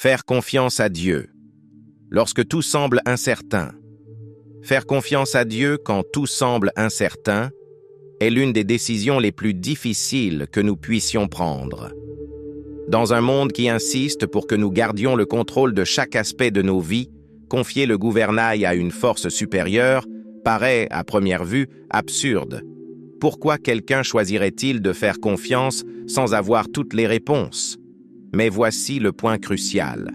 Faire confiance à Dieu. Lorsque tout semble incertain. Faire confiance à Dieu quand tout semble incertain est l'une des décisions les plus difficiles que nous puissions prendre. Dans un monde qui insiste pour que nous gardions le contrôle de chaque aspect de nos vies, confier le gouvernail à une force supérieure paraît, à première vue, absurde. Pourquoi quelqu'un choisirait-il de faire confiance sans avoir toutes les réponses? Mais voici le point crucial.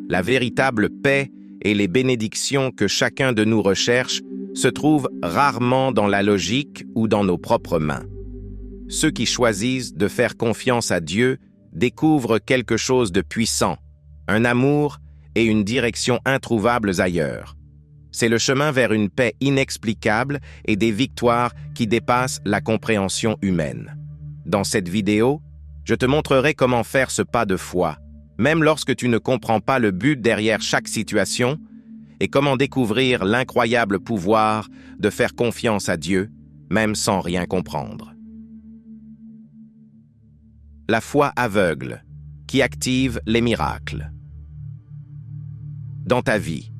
La véritable paix et les bénédictions que chacun de nous recherche se trouvent rarement dans la logique ou dans nos propres mains. Ceux qui choisissent de faire confiance à Dieu découvrent quelque chose de puissant, un amour et une direction introuvables ailleurs. C'est le chemin vers une paix inexplicable et des victoires qui dépassent la compréhension humaine. Dans cette vidéo, je te montrerai comment faire ce pas de foi, même lorsque tu ne comprends pas le but derrière chaque situation, et comment découvrir l'incroyable pouvoir de faire confiance à Dieu, même sans rien comprendre. La foi aveugle, qui active les miracles. Dans ta vie,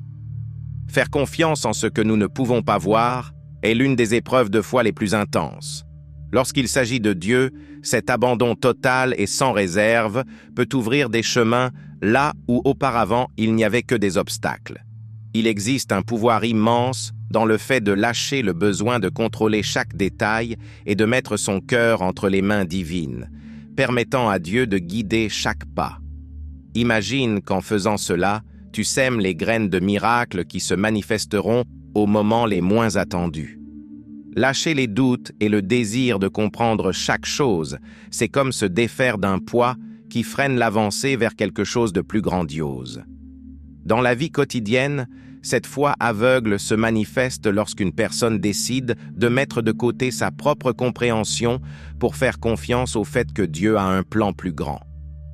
faire confiance en ce que nous ne pouvons pas voir est l'une des épreuves de foi les plus intenses. Lorsqu'il s'agit de Dieu, cet abandon total et sans réserve peut ouvrir des chemins là où auparavant il n'y avait que des obstacles. Il existe un pouvoir immense dans le fait de lâcher le besoin de contrôler chaque détail et de mettre son cœur entre les mains divines, permettant à Dieu de guider chaque pas. Imagine qu'en faisant cela, tu sèmes les graines de miracles qui se manifesteront aux moments les moins attendus. Lâcher les doutes et le désir de comprendre chaque chose, c'est comme se défaire d'un poids qui freine l'avancée vers quelque chose de plus grandiose. Dans la vie quotidienne, cette foi aveugle se manifeste lorsqu'une personne décide de mettre de côté sa propre compréhension pour faire confiance au fait que Dieu a un plan plus grand.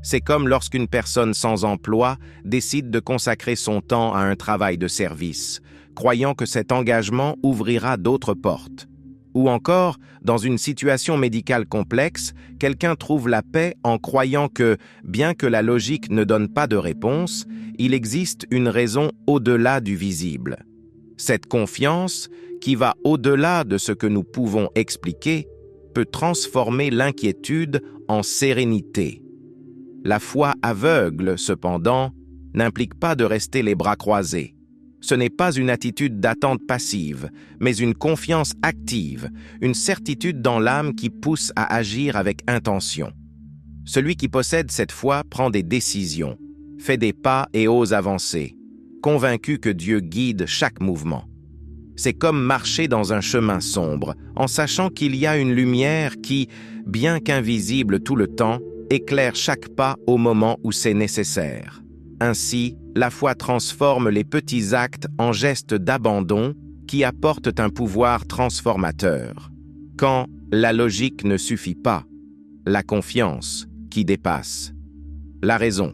C'est comme lorsqu'une personne sans emploi décide de consacrer son temps à un travail de service, croyant que cet engagement ouvrira d'autres portes. Ou encore, dans une situation médicale complexe, quelqu'un trouve la paix en croyant que, bien que la logique ne donne pas de réponse, il existe une raison au-delà du visible. Cette confiance, qui va au-delà de ce que nous pouvons expliquer, peut transformer l'inquiétude en sérénité. La foi aveugle, cependant, n'implique pas de rester les bras croisés. Ce n'est pas une attitude d'attente passive, mais une confiance active, une certitude dans l'âme qui pousse à agir avec intention. Celui qui possède cette foi prend des décisions, fait des pas et ose avancer, convaincu que Dieu guide chaque mouvement. C'est comme marcher dans un chemin sombre, en sachant qu'il y a une lumière qui, bien qu'invisible tout le temps, éclaire chaque pas au moment où c'est nécessaire. Ainsi, la foi transforme les petits actes en gestes d'abandon qui apportent un pouvoir transformateur. Quand la logique ne suffit pas, la confiance qui dépasse. La raison.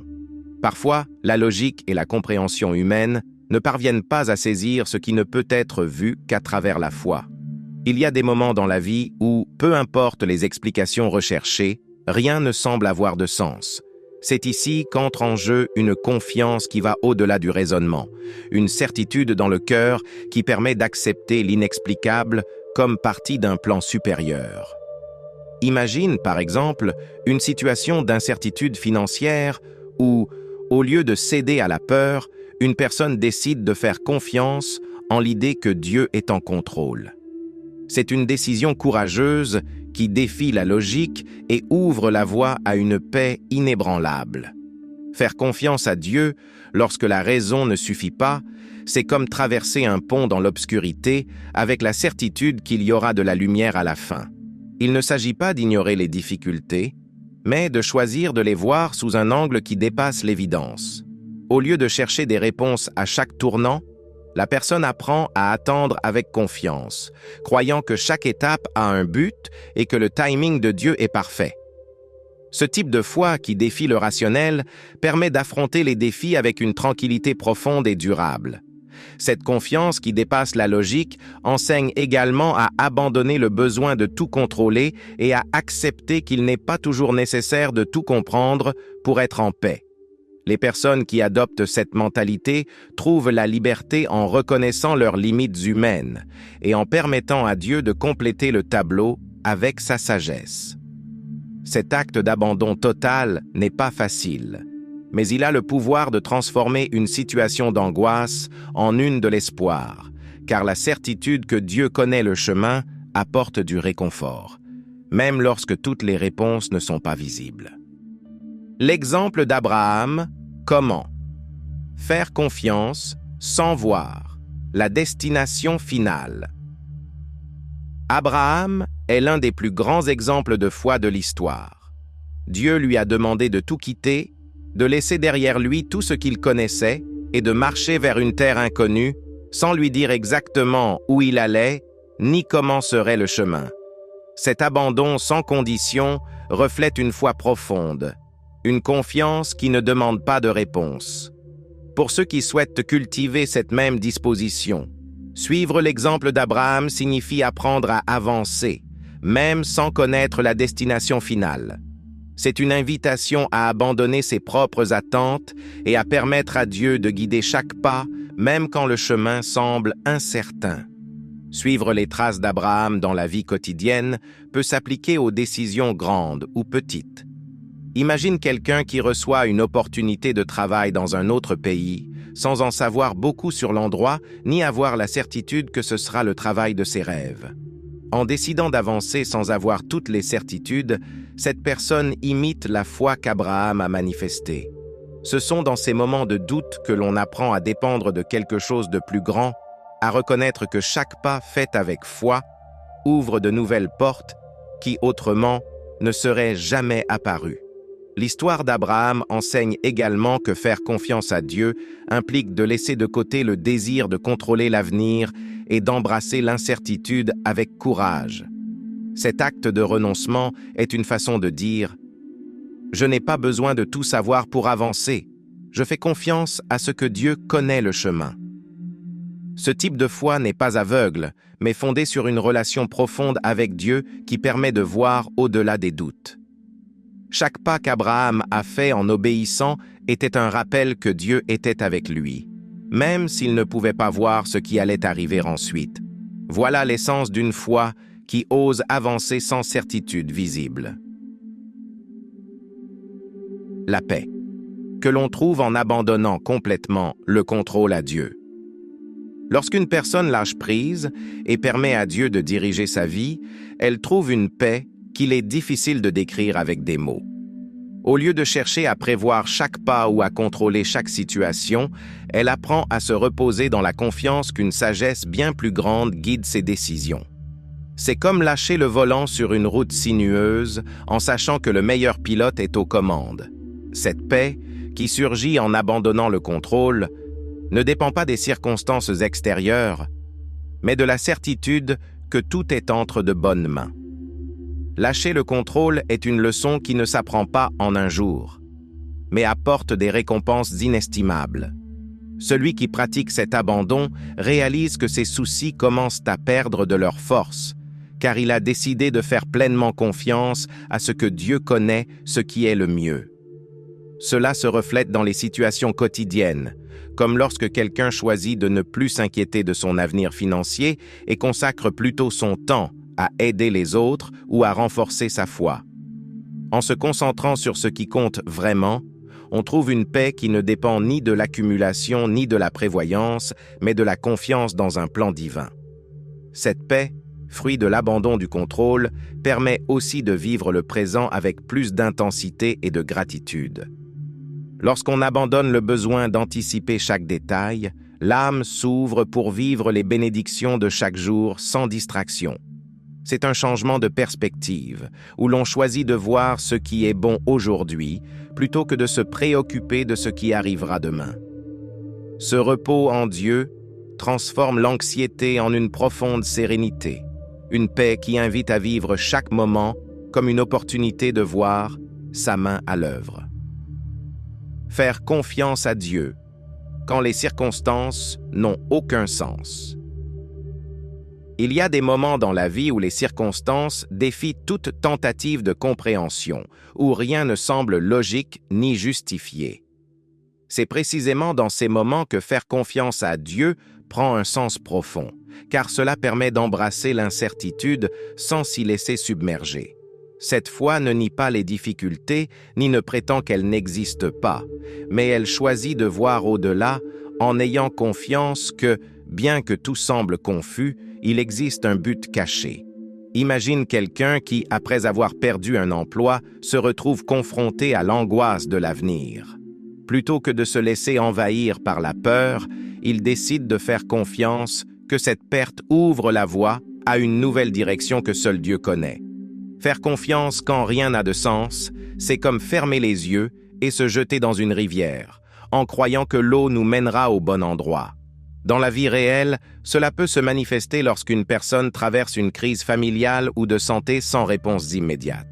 Parfois, la logique et la compréhension humaine ne parviennent pas à saisir ce qui ne peut être vu qu'à travers la foi. Il y a des moments dans la vie où, peu importe les explications recherchées, rien ne semble avoir de sens. C'est ici qu'entre en jeu une confiance qui va au-delà du raisonnement, une certitude dans le cœur qui permet d'accepter l'inexplicable comme partie d'un plan supérieur. Imagine, par exemple, une situation d'incertitude financière où, au lieu de céder à la peur, une personne décide de faire confiance en l'idée que Dieu est en contrôle. C'est une décision courageuse qui défie la logique et ouvre la voie à une paix inébranlable. Faire confiance à Dieu lorsque la raison ne suffit pas, c'est comme traverser un pont dans l'obscurité avec la certitude qu'il y aura de la lumière à la fin. Il ne s'agit pas d'ignorer les difficultés, mais de choisir de les voir sous un angle qui dépasse l'évidence. Au lieu de chercher des réponses à chaque tournant, la personne apprend à attendre avec confiance, croyant que chaque étape a un but et que le timing de Dieu est parfait. Ce type de foi qui défie le rationnel permet d'affronter les défis avec une tranquillité profonde et durable. Cette confiance qui dépasse la logique enseigne également à abandonner le besoin de tout contrôler et à accepter qu'il n'est pas toujours nécessaire de tout comprendre pour être en paix. Les personnes qui adoptent cette mentalité trouvent la liberté en reconnaissant leurs limites humaines et en permettant à Dieu de compléter le tableau avec sa sagesse. Cet acte d'abandon total n'est pas facile, mais il a le pouvoir de transformer une situation d'angoisse en une de l'espoir, car la certitude que Dieu connaît le chemin apporte du réconfort, même lorsque toutes les réponses ne sont pas visibles. L'exemple d'Abraham, comment faire confiance sans voir la destination finale. Abraham est l'un des plus grands exemples de foi de l'histoire. Dieu lui a demandé de tout quitter, de laisser derrière lui tout ce qu'il connaissait et de marcher vers une terre inconnue sans lui dire exactement où il allait ni comment serait le chemin. Cet abandon sans condition reflète une foi profonde, une confiance qui ne demande pas de réponse. Pour ceux qui souhaitent cultiver cette même disposition, suivre l'exemple d'Abraham signifie apprendre à avancer, même sans connaître la destination finale. C'est une invitation à abandonner ses propres attentes et à permettre à Dieu de guider chaque pas, même quand le chemin semble incertain. Suivre les traces d'Abraham dans la vie quotidienne peut s'appliquer aux décisions grandes ou petites. Imagine quelqu'un qui reçoit une opportunité de travail dans un autre pays, sans en savoir beaucoup sur l'endroit, ni avoir la certitude que ce sera le travail de ses rêves. En décidant d'avancer sans avoir toutes les certitudes, cette personne imite la foi qu'Abraham a manifestée. Ce sont dans ces moments de doute que l'on apprend à dépendre de quelque chose de plus grand, à reconnaître que chaque pas fait avec foi ouvre de nouvelles portes qui, autrement, ne seraient jamais apparues. L'histoire d'Abraham enseigne également que faire confiance à Dieu implique de laisser de côté le désir de contrôler l'avenir et d'embrasser l'incertitude avec courage. Cet acte de renoncement est une façon de dire « Je n'ai pas besoin de tout savoir pour avancer. Je fais confiance à ce que Dieu connaît le chemin. » Ce type de foi n'est pas aveugle, mais fondé sur une relation profonde avec Dieu qui permet de voir au-delà des doutes. Chaque pas qu'Abraham a fait en obéissant était un rappel que Dieu était avec lui, même s'il ne pouvait pas voir ce qui allait arriver ensuite. Voilà l'essence d'une foi qui ose avancer sans certitude visible. La paix, que l'on trouve en abandonnant complètement le contrôle à Dieu. Lorsqu'une personne lâche prise et permet à Dieu de diriger sa vie, elle trouve une paix qu'il est difficile de décrire avec des mots. Au lieu de chercher à prévoir chaque pas ou à contrôler chaque situation, elle apprend à se reposer dans la confiance qu'une sagesse bien plus grande guide ses décisions. C'est comme lâcher le volant sur une route sinueuse en sachant que le meilleur pilote est aux commandes. Cette paix, qui surgit en abandonnant le contrôle, ne dépend pas des circonstances extérieures, mais de la certitude que tout est entre de bonnes mains. Lâcher le contrôle est une leçon qui ne s'apprend pas en un jour, mais apporte des récompenses inestimables. Celui qui pratique cet abandon réalise que ses soucis commencent à perdre de leur force, car il a décidé de faire pleinement confiance à ce que Dieu connaît, ce qui est le mieux. Cela se reflète dans les situations quotidiennes, comme lorsque quelqu'un choisit de ne plus s'inquiéter de son avenir financier et consacre plutôt son temps à aider les autres ou à renforcer sa foi. En se concentrant sur ce qui compte vraiment, on trouve une paix qui ne dépend ni de l'accumulation ni de la prévoyance, mais de la confiance dans un plan divin. Cette paix, fruit de l'abandon du contrôle, permet aussi de vivre le présent avec plus d'intensité et de gratitude. Lorsqu'on abandonne le besoin d'anticiper chaque détail, l'âme s'ouvre pour vivre les bénédictions de chaque jour sans distraction. C'est un changement de perspective, où l'on choisit de voir ce qui est bon aujourd'hui, plutôt que de se préoccuper de ce qui arrivera demain. Ce repos en Dieu transforme l'anxiété en une profonde sérénité, une paix qui invite à vivre chaque moment comme une opportunité de voir sa main à l'œuvre. Faire confiance à Dieu quand les circonstances n'ont aucun sens. Il y a des moments dans la vie où les circonstances défient toute tentative de compréhension, où rien ne semble logique ni justifié. C'est précisément dans ces moments que faire confiance à Dieu prend un sens profond, car cela permet d'embrasser l'incertitude sans s'y laisser submerger. Cette foi ne nie pas les difficultés, ni ne prétend qu'elles n'existent pas, mais elle choisit de voir au-delà en ayant confiance que, bien que tout semble confus, il existe un but caché. Imagine quelqu'un qui, après avoir perdu un emploi, se retrouve confronté à l'angoisse de l'avenir. Plutôt que de se laisser envahir par la peur, il décide de faire confiance que cette perte ouvre la voie à une nouvelle direction que seul Dieu connaît. Faire confiance quand rien n'a de sens, c'est comme fermer les yeux et se jeter dans une rivière, en croyant que l'eau nous mènera au bon endroit. Dans la vie réelle, cela peut se manifester lorsqu'une personne traverse une crise familiale ou de santé sans réponse immédiate.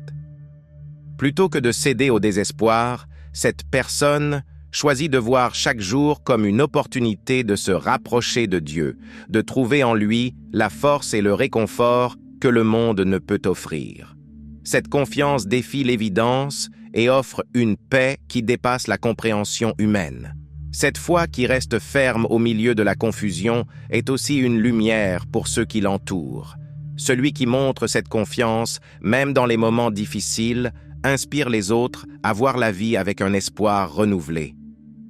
Plutôt que de céder au désespoir, cette personne choisit de voir chaque jour comme une opportunité de se rapprocher de Dieu, de trouver en lui la force et le réconfort que le monde ne peut offrir. Cette confiance défie l'évidence et offre une paix qui dépasse la compréhension humaine. Cette foi qui reste ferme au milieu de la confusion est aussi une lumière pour ceux qui l'entourent. Celui qui montre cette confiance, même dans les moments difficiles, inspire les autres à voir la vie avec un espoir renouvelé.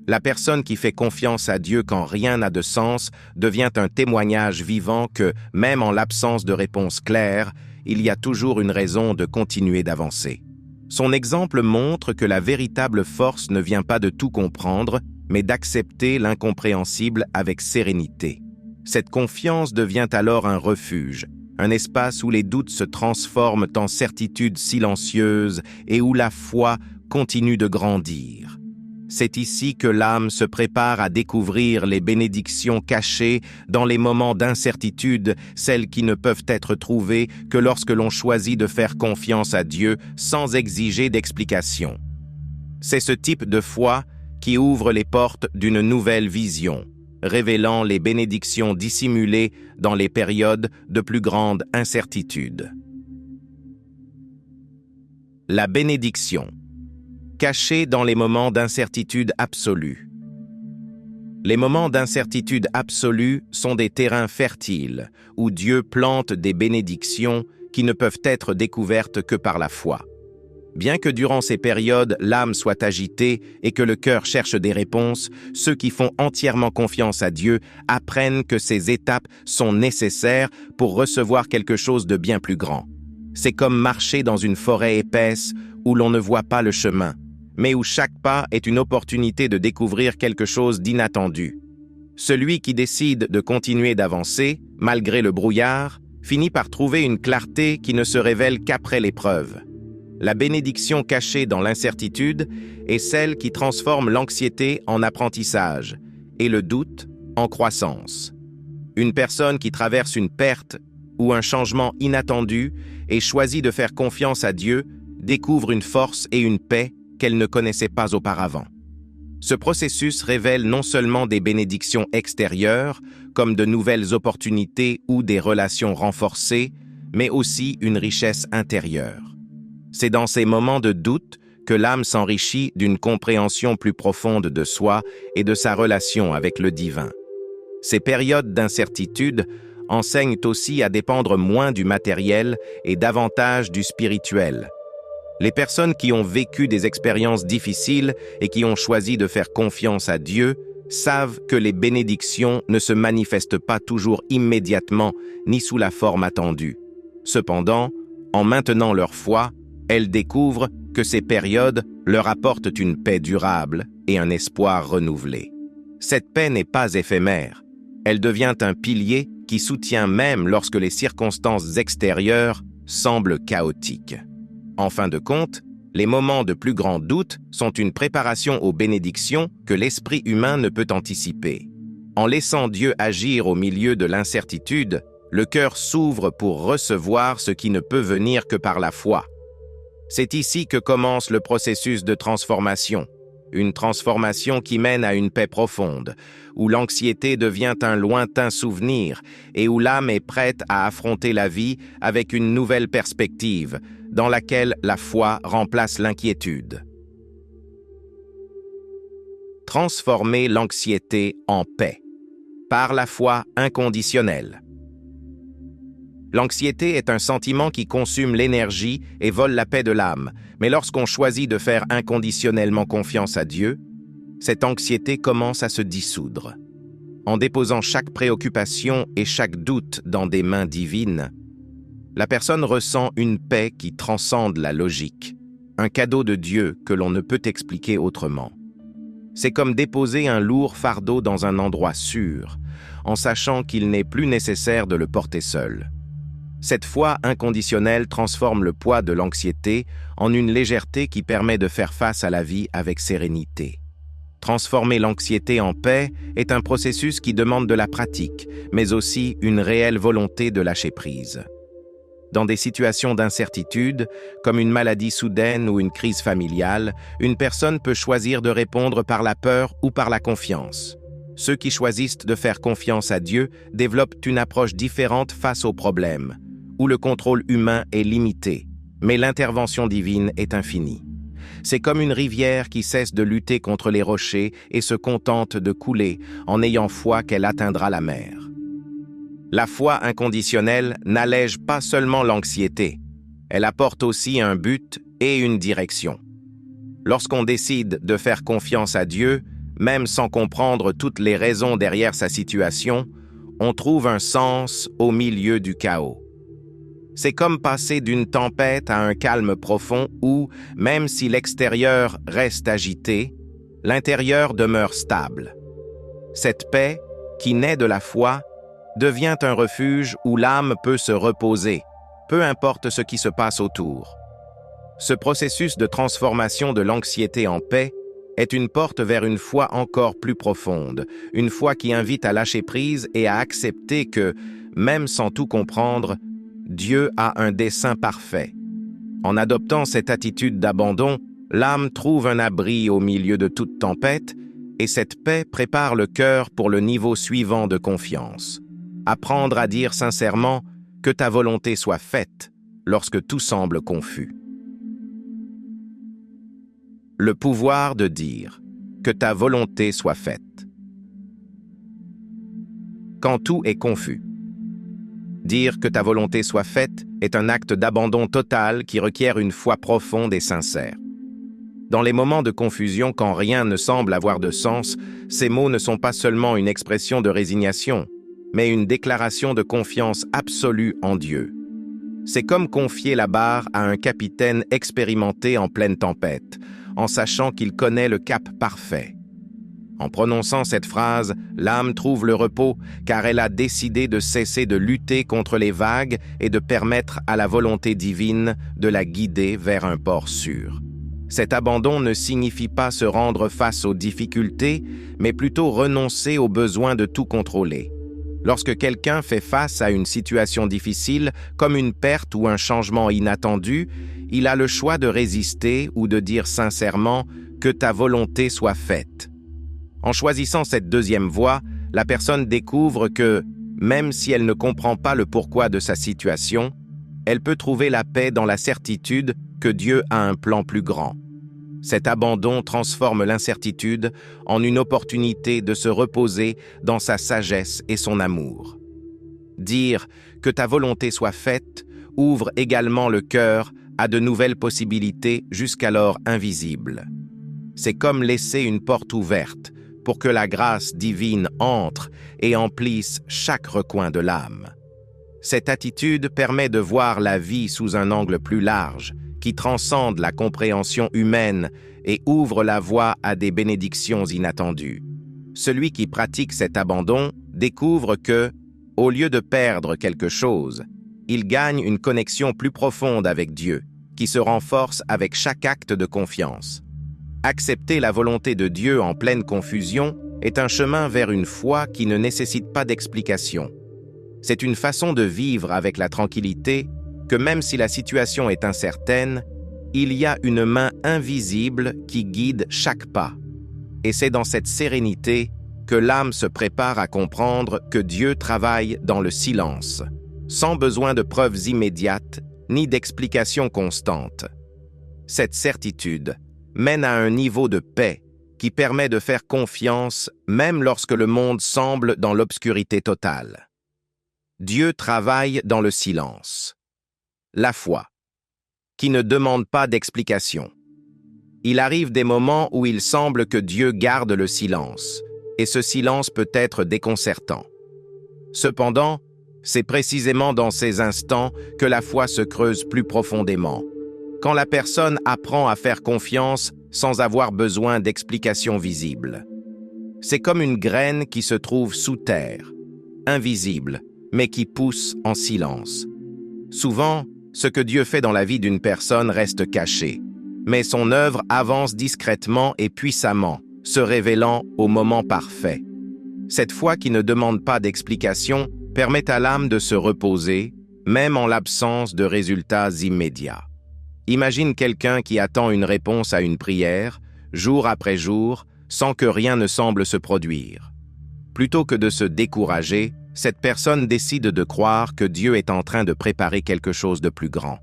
La personne qui fait confiance à Dieu quand rien n'a de sens devient un témoignage vivant que, même en l'absence de réponse claire, il y a toujours une raison de continuer d'avancer. Son exemple montre que la véritable force ne vient pas de tout comprendre, mais d'accepter l'incompréhensible avec sérénité. Cette confiance devient alors un refuge, un espace où les doutes se transforment en certitudes silencieuses et où la foi continue de grandir. C'est ici que l'âme se prépare à découvrir les bénédictions cachées dans les moments d'incertitude, celles qui ne peuvent être trouvées que lorsque l'on choisit de faire confiance à Dieu sans exiger d'explication. C'est ce type de foi qui ouvre les portes d'une nouvelle vision, révélant les bénédictions dissimulées dans les périodes de plus grande incertitude. La bénédiction, cachée dans les moments d'incertitude absolue. Les moments d'incertitude absolue sont des terrains fertiles où Dieu plante des bénédictions qui ne peuvent être découvertes que par la foi. Bien que durant ces périodes, l'âme soit agitée et que le cœur cherche des réponses, ceux qui font entièrement confiance à Dieu apprennent que ces étapes sont nécessaires pour recevoir quelque chose de bien plus grand. C'est comme marcher dans une forêt épaisse où l'on ne voit pas le chemin, mais où chaque pas est une opportunité de découvrir quelque chose d'inattendu. Celui qui décide de continuer d'avancer, malgré le brouillard, finit par trouver une clarté qui ne se révèle qu'après l'épreuve. La bénédiction cachée dans l'incertitude est celle qui transforme l'anxiété en apprentissage et le doute en croissance. Une personne qui traverse une perte ou un changement inattendu et choisit de faire confiance à Dieu découvre une force et une paix qu'elle ne connaissait pas auparavant. Ce processus révèle non seulement des bénédictions extérieures, comme de nouvelles opportunités ou des relations renforcées, mais aussi une richesse intérieure. C'est dans ces moments de doute que l'âme s'enrichit d'une compréhension plus profonde de soi et de sa relation avec le divin. Ces périodes d'incertitude enseignent aussi à dépendre moins du matériel et davantage du spirituel. Les personnes qui ont vécu des expériences difficiles et qui ont choisi de faire confiance à Dieu savent que les bénédictions ne se manifestent pas toujours immédiatement ni sous la forme attendue. Cependant, en maintenant leur foi, elles découvrent que ces périodes leur apportent une paix durable et un espoir renouvelé. Cette paix n'est pas éphémère. Elle devient un pilier qui soutient même lorsque les circonstances extérieures semblent chaotiques. En fin de compte, les moments de plus grand doute sont une préparation aux bénédictions que l'esprit humain ne peut anticiper. En laissant Dieu agir au milieu de l'incertitude, le cœur s'ouvre pour recevoir ce qui ne peut venir que par la foi. C'est ici que commence le processus de transformation, une transformation qui mène à une paix profonde, où l'anxiété devient un lointain souvenir et où l'âme est prête à affronter la vie avec une nouvelle perspective, dans laquelle la foi remplace l'inquiétude. transformer l'anxiété en paix, par la foi inconditionnelle. L'anxiété est un sentiment qui consomme l'énergie et vole la paix de l'âme, mais lorsqu'on choisit de faire inconditionnellement confiance à Dieu, cette anxiété commence à se dissoudre. En déposant chaque préoccupation et chaque doute dans des mains divines, la personne ressent une paix qui transcende la logique, un cadeau de Dieu que l'on ne peut expliquer autrement. C'est comme déposer un lourd fardeau dans un endroit sûr, en sachant qu'il n'est plus nécessaire de le porter seul. Cette foi inconditionnelle transforme le poids de l'anxiété en une légèreté qui permet de faire face à la vie avec sérénité. Transformer l'anxiété en paix est un processus qui demande de la pratique, mais aussi une réelle volonté de lâcher prise. Dans des situations d'incertitude, comme une maladie soudaine ou une crise familiale, une personne peut choisir de répondre par la peur ou par la confiance. Ceux qui choisissent de faire confiance à Dieu développent une approche différente face aux problèmes, où le contrôle humain est limité, mais l'intervention divine est infinie. C'est comme une rivière qui cesse de lutter contre les rochers et se contente de couler en ayant foi qu'elle atteindra la mer. La foi inconditionnelle n'allège pas seulement l'anxiété, elle apporte aussi un but et une direction. Lorsqu'on décide de faire confiance à Dieu, même sans comprendre toutes les raisons derrière sa situation, on trouve un sens au milieu du chaos. C'est comme passer d'une tempête à un calme profond où, même si l'extérieur reste agité, l'intérieur demeure stable. Cette paix, qui naît de la foi, devient un refuge où l'âme peut se reposer, peu importe ce qui se passe autour. Ce processus de transformation de l'anxiété en paix est une porte vers une foi encore plus profonde, une foi qui invite à lâcher prise et à accepter que, même sans tout comprendre, Dieu a un dessein parfait. En adoptant cette attitude d'abandon, l'âme trouve un abri au milieu de toute tempête et cette paix prépare le cœur pour le niveau suivant de confiance. Apprendre à dire sincèrement que ta volonté soit faite lorsque tout semble confus. Le pouvoir de dire que ta volonté soit faite. Quand tout est confus. Dire que ta volonté soit faite est un acte d'abandon total qui requiert une foi profonde et sincère. Dans les moments de confusion, quand rien ne semble avoir de sens, ces mots ne sont pas seulement une expression de résignation, mais une déclaration de confiance absolue en Dieu. C'est comme confier la barre à un capitaine expérimenté en pleine tempête, en sachant qu'il connaît le cap parfait. En prononçant cette phrase, l'âme trouve le repos car elle a décidé de cesser de lutter contre les vagues et de permettre à la volonté divine de la guider vers un port sûr. Cet abandon ne signifie pas se rendre face aux difficultés, mais plutôt renoncer au besoin de tout contrôler. Lorsque quelqu'un fait face à une situation difficile, comme une perte ou un changement inattendu, il a le choix de résister ou de dire sincèrement « que ta volonté soit faite ». En choisissant cette deuxième voie, la personne découvre que, même si elle ne comprend pas le pourquoi de sa situation, elle peut trouver la paix dans la certitude que Dieu a un plan plus grand. Cet abandon transforme l'incertitude en une opportunité de se reposer dans sa sagesse et son amour. Dire que ta volonté soit faite ouvre également le cœur à de nouvelles possibilités jusqu'alors invisibles. C'est comme laisser une porte ouverte pour que la grâce divine entre et emplisse chaque recoin de l'âme. Cette attitude permet de voir la vie sous un angle plus large, qui transcende la compréhension humaine et ouvre la voie à des bénédictions inattendues. Celui qui pratique cet abandon découvre que, au lieu de perdre quelque chose, il gagne une connexion plus profonde avec Dieu, qui se renforce avec chaque acte de confiance. Accepter la volonté de Dieu en pleine confusion est un chemin vers une foi qui ne nécessite pas d'explication. C'est une façon de vivre avec la tranquillité que même si la situation est incertaine, il y a une main invisible qui guide chaque pas. Et c'est dans cette sérénité que l'âme se prépare à comprendre que Dieu travaille dans le silence, sans besoin de preuves immédiates ni d'explications constantes. Cette certitude mène à un niveau de paix qui qui permet de faire confiance même lorsque le monde semble dans l'obscurité totale. Dieu travaille dans le silence. La foi, qui ne demande pas d'explication. Il arrive des moments où il semble que Dieu garde le silence, et ce silence peut être déconcertant. Cependant, c'est précisément dans ces instants que la foi se creuse plus profondément, quand la personne apprend à faire confiance sans avoir besoin d'explications visibles. C'est comme une graine qui se trouve sous terre, invisible, mais qui pousse en silence. Souvent, ce que Dieu fait dans la vie d'une personne reste caché, mais son œuvre avance discrètement et puissamment, se révélant au moment parfait. Cette foi qui ne demande pas d'explication permet à l'âme de se reposer, même en l'absence de résultats immédiats. Imagine quelqu'un qui attend une réponse à une prière, jour après jour, sans que rien ne semble se produire. Plutôt que de se décourager, cette personne décide de croire que Dieu est en train de préparer quelque chose de plus grand.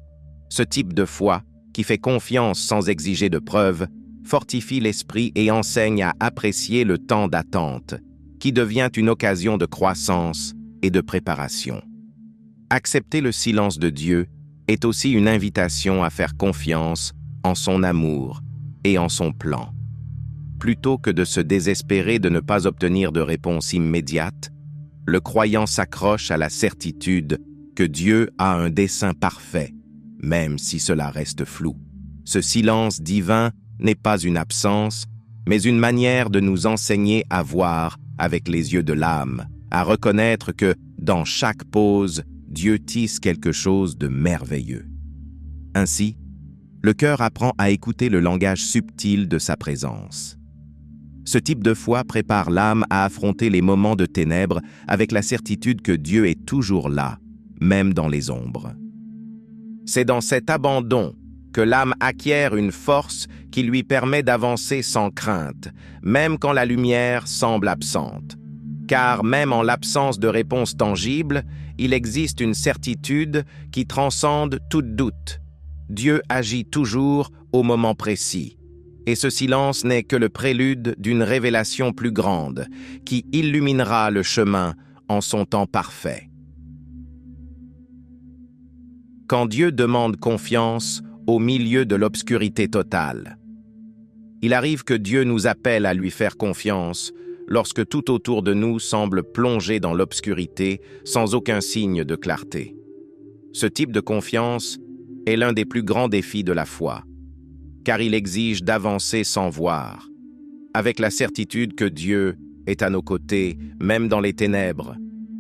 Ce type de foi, qui fait confiance sans exiger de preuves, fortifie l'esprit et enseigne à apprécier le temps d'attente, qui devient une occasion de croissance et de préparation. Accepter le silence de Dieu est aussi une invitation à faire confiance en son amour et en son plan. Plutôt que de se désespérer de ne pas obtenir de réponse immédiate, le croyant s'accroche à la certitude que Dieu a un dessein parfait, même si cela reste flou. Ce silence divin n'est pas une absence, mais une manière de nous enseigner à voir avec les yeux de l'âme, à reconnaître que, dans chaque pause, Dieu tisse quelque chose de merveilleux. Ainsi, le cœur apprend à écouter le langage subtil de sa présence. Ce type de foi prépare l'âme à affronter les moments de ténèbres avec la certitude que Dieu est toujours là, même dans les ombres. C'est dans cet abandon que l'âme acquiert une force qui lui permet d'avancer sans crainte, même quand la lumière semble absente. Car même en l'absence de réponse tangible, il existe une certitude qui transcende tout doute. Dieu agit toujours au moment précis. Et ce silence n'est que le prélude d'une révélation plus grande, qui illuminera le chemin en son temps parfait. Quand Dieu demande confiance au milieu de l'obscurité totale, il arrive que Dieu nous appelle à lui faire confiance lorsque tout autour de nous semble plongé dans l'obscurité sans aucun signe de clarté. Ce type de confiance est l'un des plus grands défis de la foi, car il exige d'avancer sans voir, avec la certitude que Dieu est à nos côtés, même dans les ténèbres.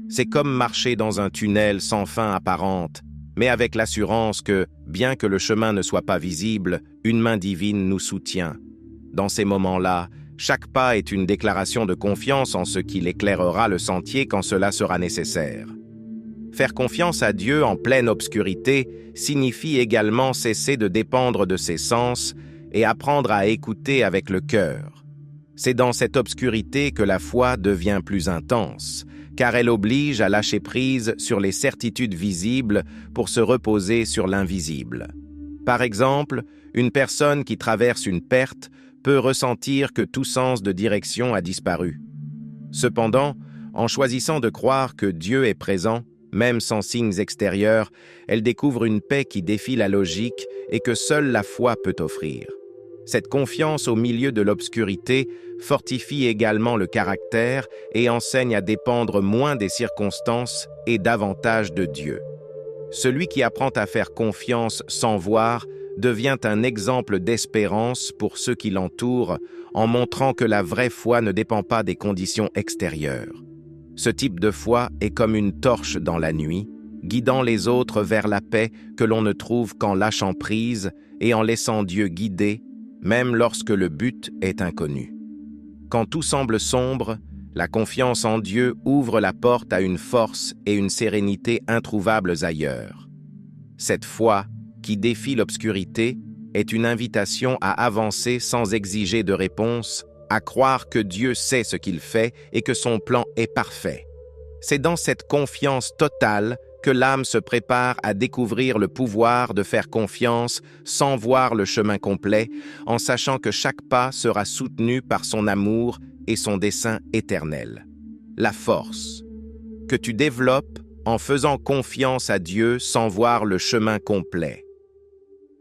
C'est comme marcher dans un tunnel sans fin apparente, mais avec l'assurance que, bien que le chemin ne soit pas visible, une main divine nous soutient. Dans ces moments-là, chaque pas est une déclaration de confiance en ce qu'il éclairera le sentier quand cela sera nécessaire. Faire confiance à Dieu en pleine obscurité signifie également cesser de dépendre de ses sens et apprendre à écouter avec le cœur. C'est dans cette obscurité que la foi devient plus intense, car elle oblige à lâcher prise sur les certitudes visibles pour se reposer sur l'invisible. Par exemple, une personne qui traverse une perte peut ressentir que tout sens de direction a disparu. Cependant, en choisissant de croire que Dieu est présent, même sans signes extérieurs, elle découvre une paix qui défie la logique et que seule la foi peut offrir. Cette confiance au milieu de l'obscurité fortifie également le caractère et enseigne à dépendre moins des circonstances et davantage de Dieu. Celui qui apprend à faire confiance sans voir devient un exemple d'espérance pour ceux qui l'entourent en montrant que la vraie foi ne dépend pas des conditions extérieures. Ce type de foi est comme une torche dans la nuit, guidant les autres vers la paix que l'on ne trouve qu'en lâchant prise et en laissant Dieu guider, même lorsque le but est inconnu. Quand tout semble sombre, la confiance en Dieu ouvre la porte à une force et une sérénité introuvables ailleurs. Cette foi, qui défie l'obscurité, est une invitation à avancer sans exiger de réponse, à croire que Dieu sait ce qu'il fait et que son plan est parfait. C'est dans cette confiance totale que l'âme se prépare à découvrir le pouvoir de faire confiance sans voir le chemin complet, en sachant que chaque pas sera soutenu par son amour et son dessein éternel. La force que tu développes en faisant confiance à Dieu sans voir le chemin complet.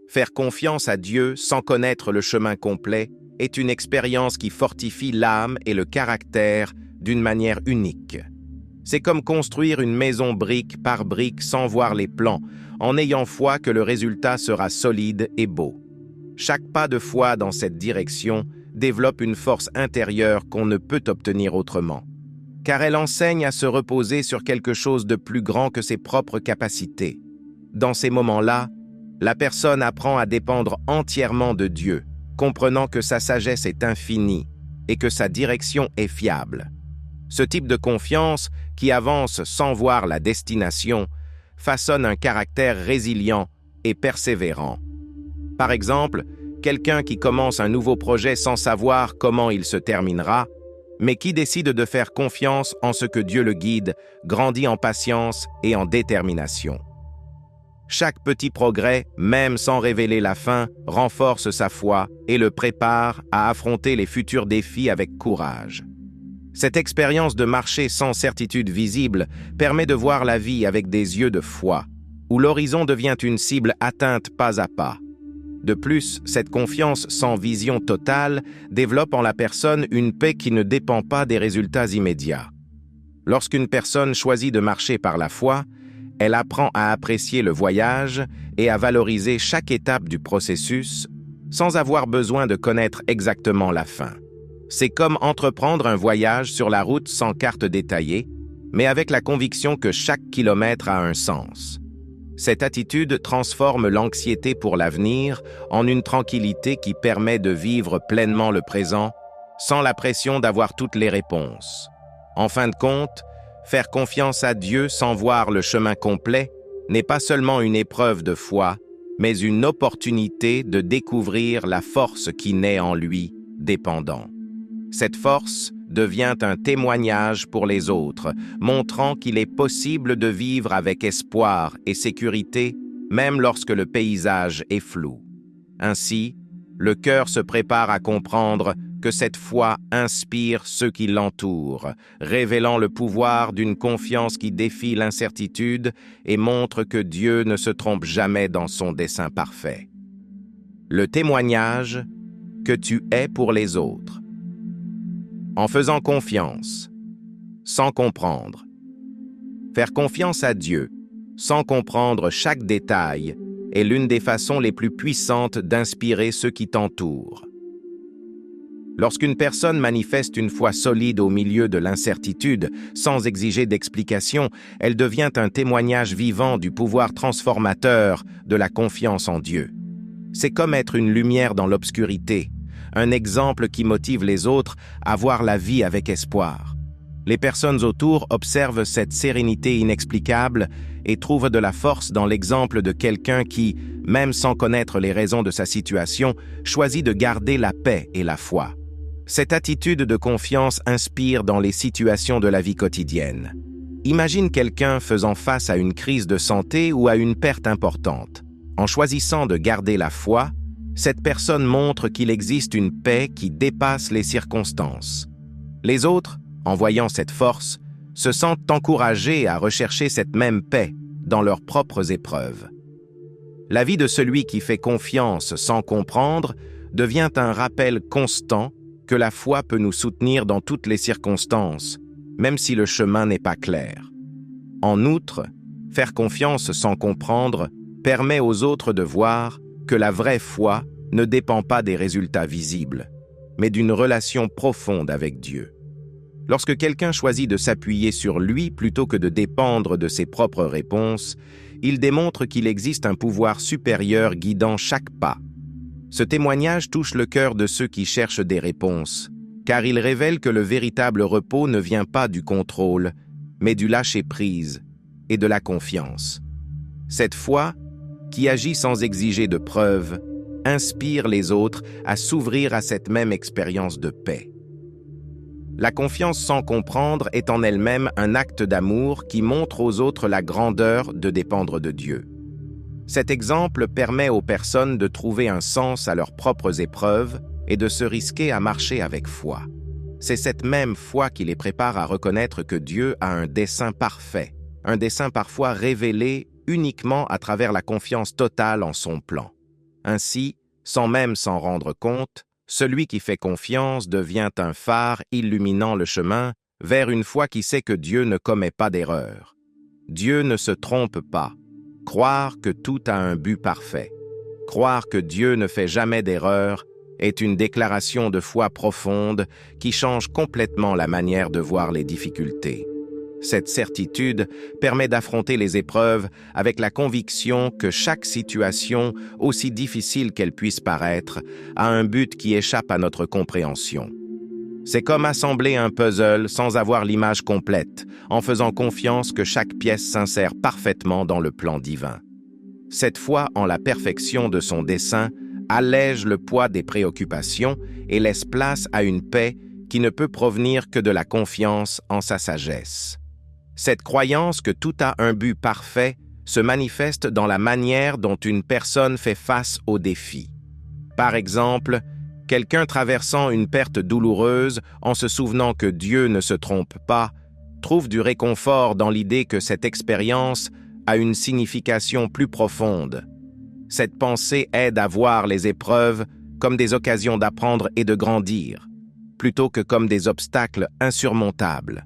Faire confiance à Dieu sans connaître le chemin complet est une expérience qui fortifie l'âme et le caractère d'une manière unique. C'est comme construire une maison brique par brique sans voir les plans, en ayant foi que le résultat sera solide et beau. Chaque pas de foi dans cette direction développe une force intérieure qu'on ne peut obtenir autrement, car elle enseigne à se reposer sur quelque chose de plus grand que ses propres capacités. Dans ces moments-là, la personne apprend à dépendre entièrement de Dieu, comprenant que sa sagesse est infinie et que sa direction est fiable. Ce type de confiance, qui avance sans voir la destination, façonne un caractère résilient et persévérant. Par exemple, quelqu'un qui commence un nouveau projet sans savoir comment il se terminera, mais qui décide de faire confiance en ce que Dieu le guide, grandit en patience et en détermination. Chaque petit progrès, même sans révéler la fin, renforce sa foi et le prépare à affronter les futurs défis avec courage. Cette expérience de marcher sans certitude visible permet de voir la vie avec des yeux de foi, où l'horizon devient une cible atteinte pas à pas. De plus, cette confiance sans vision totale développe en la personne une paix qui ne dépend pas des résultats immédiats. Lorsqu'une personne choisit de marcher par la foi, elle apprend à apprécier le voyage et à valoriser chaque étape du processus sans avoir besoin de connaître exactement la fin. C'est comme entreprendre un voyage sur la route sans carte détaillée, mais avec la conviction que chaque kilomètre a un sens. Cette attitude transforme l'anxiété pour l'avenir en une tranquillité qui permet de vivre pleinement le présent sans la pression d'avoir toutes les réponses. En fin de compte, faire confiance à Dieu sans voir le chemin complet n'est pas seulement une épreuve de foi, mais une opportunité de découvrir la force qui naît en lui, dépendant. Cette force devient un témoignage pour les autres, montrant qu'il est possible de vivre avec espoir et sécurité, même lorsque le paysage est flou. Ainsi, le cœur se prépare à comprendre que cette foi inspire ceux qui l'entourent, révélant le pouvoir d'une confiance qui défie l'incertitude et montre que Dieu ne se trompe jamais dans son dessein parfait. Le témoignage que tu es pour les autres. En faisant confiance, sans comprendre. Faire confiance à Dieu, sans comprendre chaque détail, est l'une des façons les plus puissantes d'inspirer ceux qui t'entourent. Lorsqu'une personne manifeste une foi solide au milieu de l'incertitude, sans exiger d'explication, elle devient un témoignage vivant du pouvoir transformateur de la confiance en Dieu. C'est comme être une lumière dans l'obscurité, un exemple qui motive les autres à voir la vie avec espoir. Les personnes autour observent cette sérénité inexplicable et trouvent de la force dans l'exemple de quelqu'un qui, même sans connaître les raisons de sa situation, choisit de garder la paix et la foi. Cette attitude de confiance inspire dans les situations de la vie quotidienne. Imagine quelqu'un faisant face à une crise de santé ou à une perte importante. En choisissant de garder la foi, cette personne montre qu'il existe une paix qui dépasse les circonstances. Les autres, en voyant cette force, se sentent encouragés à rechercher cette même paix dans leurs propres épreuves. La vie de celui qui fait confiance sans comprendre devient un rappel constant que la foi peut nous soutenir dans toutes les circonstances, même si le chemin n'est pas clair. En outre, faire confiance sans comprendre permet aux autres de voir que la vraie foi ne dépend pas des résultats visibles, mais d'une relation profonde avec Dieu. Lorsque quelqu'un choisit de s'appuyer sur lui plutôt que de dépendre de ses propres réponses, il démontre qu'il existe un pouvoir supérieur guidant chaque pas. Ce témoignage touche le cœur de ceux qui cherchent des réponses, car il révèle que le véritable repos ne vient pas du contrôle, mais du lâcher-prise et de la confiance. Cette foi, qui agit sans exiger de preuves, inspire les autres à s'ouvrir à cette même expérience de paix. La confiance sans comprendre est en elle-même un acte d'amour qui montre aux autres la grandeur de dépendre de Dieu. Cet exemple permet aux personnes de trouver un sens à leurs propres épreuves et de se risquer à marcher avec foi. C'est cette même foi qui les prépare à reconnaître que Dieu a un dessein parfait, un dessein parfois révélé uniquement à travers la confiance totale en son plan. Ainsi, sans même s'en rendre compte, celui qui fait confiance devient un phare illuminant le chemin vers une foi qui sait que Dieu ne commet pas d'erreur. Dieu ne se trompe pas. Croire que tout a un but parfait, croire que Dieu ne fait jamais d'erreur, est une déclaration de foi profonde qui change complètement la manière de voir les difficultés. Cette certitude permet d'affronter les épreuves avec la conviction que chaque situation, aussi difficile qu'elle puisse paraître, a un but qui échappe à notre compréhension. C'est comme assembler un puzzle sans avoir l'image complète, en faisant confiance que chaque pièce s'insère parfaitement dans le plan divin. Cette foi en la perfection de son dessein allège le poids des préoccupations et laisse place à une paix qui ne peut provenir que de la confiance en sa sagesse. Cette croyance que tout a un but parfait se manifeste dans la manière dont une personne fait face aux défis. Par exemple, quelqu'un traversant une perte douloureuse en se souvenant que Dieu ne se trompe pas, trouve du réconfort dans l'idée que cette expérience a une signification plus profonde. Cette pensée aide à voir les épreuves comme des occasions d'apprendre et de grandir, plutôt que comme des obstacles insurmontables.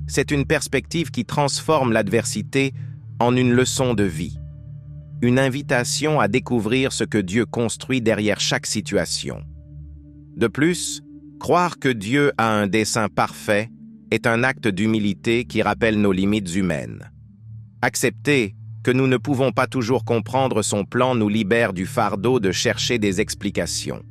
C'est une perspective qui transforme l'adversité en une leçon de vie, une invitation à découvrir ce que Dieu construit derrière chaque situation. De plus, croire que Dieu a un dessein parfait est un acte d'humilité qui rappelle nos limites humaines. Accepter que nous ne pouvons pas toujours comprendre son plan nous libère du fardeau de chercher des explications.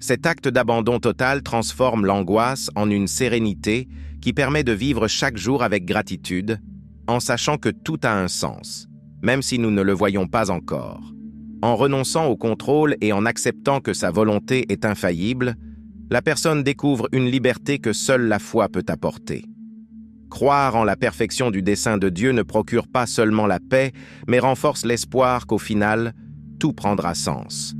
Cet acte d'abandon total transforme l'angoisse en une sérénité qui permet de vivre chaque jour avec gratitude, en sachant que tout a un sens, même si nous ne le voyons pas encore. En renonçant au contrôle et en acceptant que sa volonté est infaillible, la personne découvre une liberté que seule la foi peut apporter. Croire en la perfection du dessein de Dieu ne procure pas seulement la paix, mais renforce l'espoir qu'au final, tout prendra sens.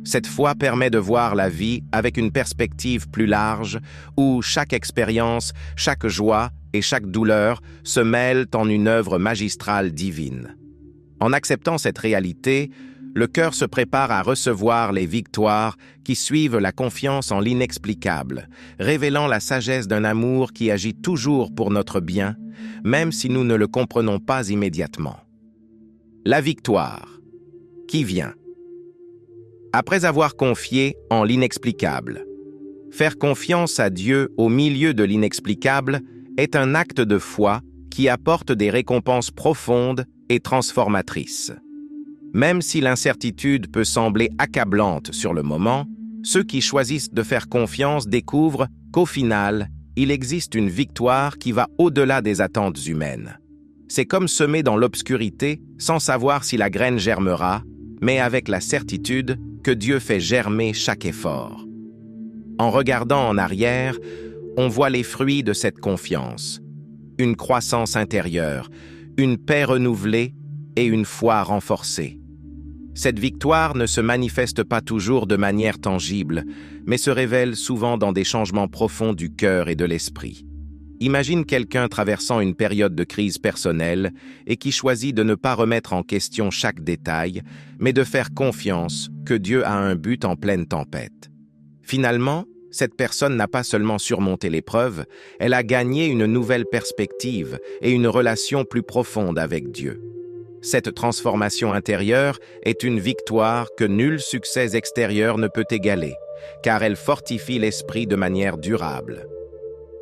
Cette foi permet de voir la vie avec une perspective plus large, où chaque expérience, chaque joie et chaque douleur se mêlent en une œuvre magistrale divine. En acceptant cette réalité, le cœur se prépare à recevoir les victoires qui suivent la confiance en l'inexplicable, révélant la sagesse d'un amour qui agit toujours pour notre bien, même si nous ne le comprenons pas immédiatement. La victoire, qui vient après avoir confié en l'inexplicable. Faire confiance à Dieu au milieu de l'inexplicable est un acte de foi qui apporte des récompenses profondes et transformatrices. Même si l'incertitude peut sembler accablante sur le moment, ceux qui choisissent de faire confiance découvrent qu'au final, il existe une victoire qui va au-delà des attentes humaines. C'est comme semer dans l'obscurité sans savoir si la graine germera, mais avec la certitude que Dieu fait germer chaque effort. En regardant en arrière, on voit les fruits de cette confiance, une croissance intérieure, une paix renouvelée et une foi renforcée. Cette victoire ne se manifeste pas toujours de manière tangible, mais se révèle souvent dans des changements profonds du cœur et de l'esprit. Imagine quelqu'un traversant une période de crise personnelle et qui choisit de ne pas remettre en question chaque détail, mais de faire confiance que Dieu a un but en pleine tempête. Finalement, cette personne n'a pas seulement surmonté l'épreuve, elle a gagné une nouvelle perspective et une relation plus profonde avec Dieu. Cette transformation intérieure est une victoire que nul succès extérieur ne peut égaler, car elle fortifie l'esprit de manière durable.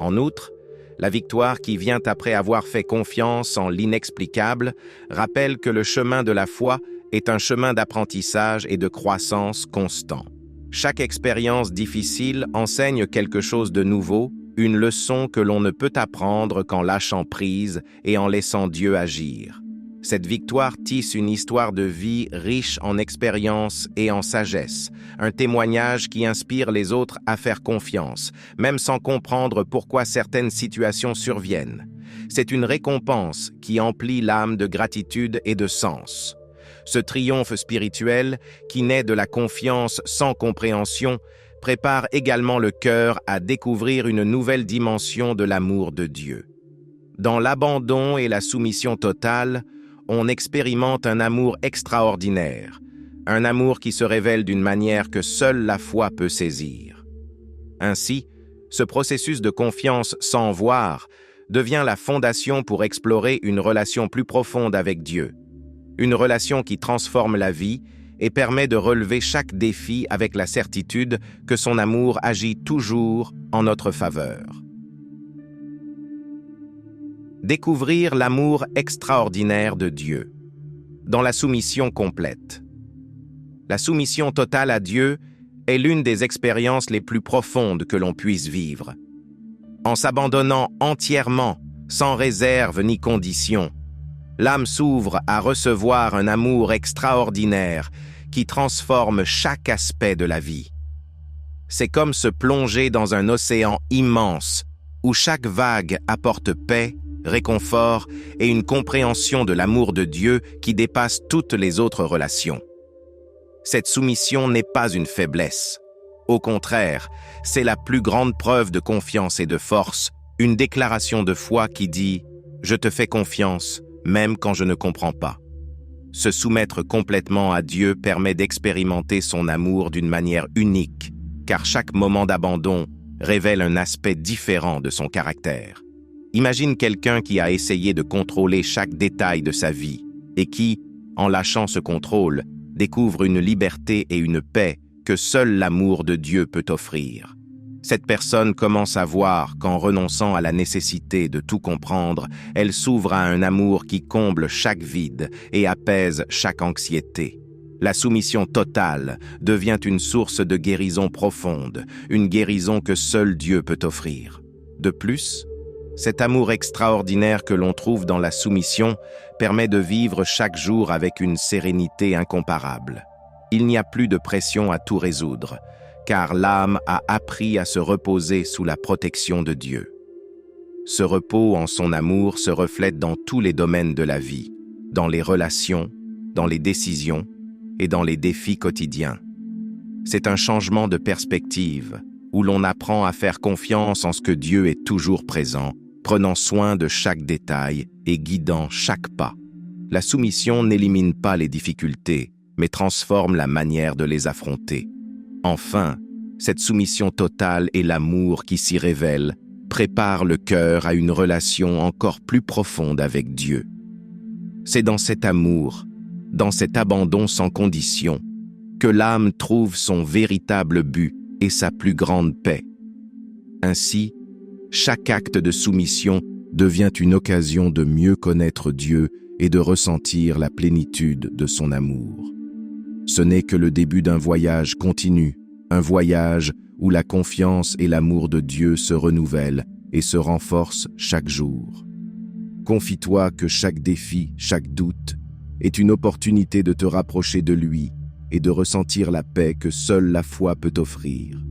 En outre, la victoire qui vient après avoir fait confiance en l'inexplicable rappelle que le chemin de la foi est un chemin d'apprentissage et de croissance constant. Chaque expérience difficile enseigne quelque chose de nouveau, une leçon que l'on ne peut apprendre qu'en lâchant prise et en laissant Dieu agir. Cette victoire tisse une histoire de vie riche en expérience et en sagesse, un témoignage qui inspire les autres à faire confiance, même sans comprendre pourquoi certaines situations surviennent. C'est une récompense qui emplit l'âme de gratitude et de sens. Ce triomphe spirituel, qui naît de la confiance sans compréhension, prépare également le cœur à découvrir une nouvelle dimension de l'amour de Dieu. Dans l'abandon et la soumission totale, on expérimente un amour extraordinaire, un amour qui se révèle d'une manière que seule la foi peut saisir. Ainsi, ce processus de confiance sans voir devient la fondation pour explorer une relation plus profonde avec Dieu, une relation qui transforme la vie et permet de relever chaque défi avec la certitude que son amour agit toujours en notre faveur. Découvrir l'amour extraordinaire de Dieu. Dans la soumission complète. La soumission totale à Dieu est l'une des expériences les plus profondes que l'on puisse vivre. En s'abandonnant entièrement, sans réserve ni condition, l'âme s'ouvre à recevoir un amour extraordinaire qui transforme chaque aspect de la vie. C'est comme se plonger dans un océan immense où chaque vague apporte paix, réconfort et une compréhension de l'amour de Dieu qui dépasse toutes les autres relations. Cette soumission n'est pas une faiblesse. Au contraire, c'est la plus grande preuve de confiance et de force, une déclaration de foi qui dit « Je te fais confiance, même quand je ne comprends pas ». Se soumettre complètement à Dieu permet d'expérimenter son amour d'une manière unique, car chaque moment d'abandon révèle un aspect différent de son caractère. Imagine quelqu'un qui a essayé de contrôler chaque détail de sa vie et qui, en lâchant ce contrôle, découvre une liberté et une paix que seul l'amour de Dieu peut offrir. Cette personne commence à voir qu'en renonçant à la nécessité de tout comprendre, elle s'ouvre à un amour qui comble chaque vide et apaise chaque anxiété. La soumission totale devient une source de guérison profonde, une guérison que seul Dieu peut offrir. De plus, cet amour extraordinaire que l'on trouve dans la soumission permet de vivre chaque jour avec une sérénité incomparable. Il n'y a plus de pression à tout résoudre, car l'âme a appris à se reposer sous la protection de Dieu. Ce repos en son amour se reflète dans tous les domaines de la vie, dans les relations, dans les décisions et dans les défis quotidiens. C'est un changement de perspective, où l'on apprend à faire confiance en ce que Dieu est toujours présent, prenant soin de chaque détail et guidant chaque pas. La soumission n'élimine pas les difficultés, mais transforme la manière de les affronter. Enfin, cette soumission totale et l'amour qui s'y révèle préparent le cœur à une relation encore plus profonde avec Dieu. C'est dans cet amour, dans cet abandon sans condition, que l'âme trouve son véritable but et sa plus grande paix. Ainsi, chaque acte de soumission devient une occasion de mieux connaître Dieu et de ressentir la plénitude de son amour. Ce n'est que le début d'un voyage continu, un voyage où la confiance et l'amour de Dieu se renouvellent et se renforcent chaque jour. Confie-toi que chaque défi, chaque doute, est une opportunité de te rapprocher de lui et de ressentir la paix que seule la foi peut offrir.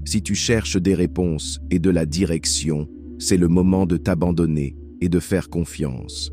Si tu cherches des réponses et de la direction, c'est le moment de t'abandonner et de faire confiance.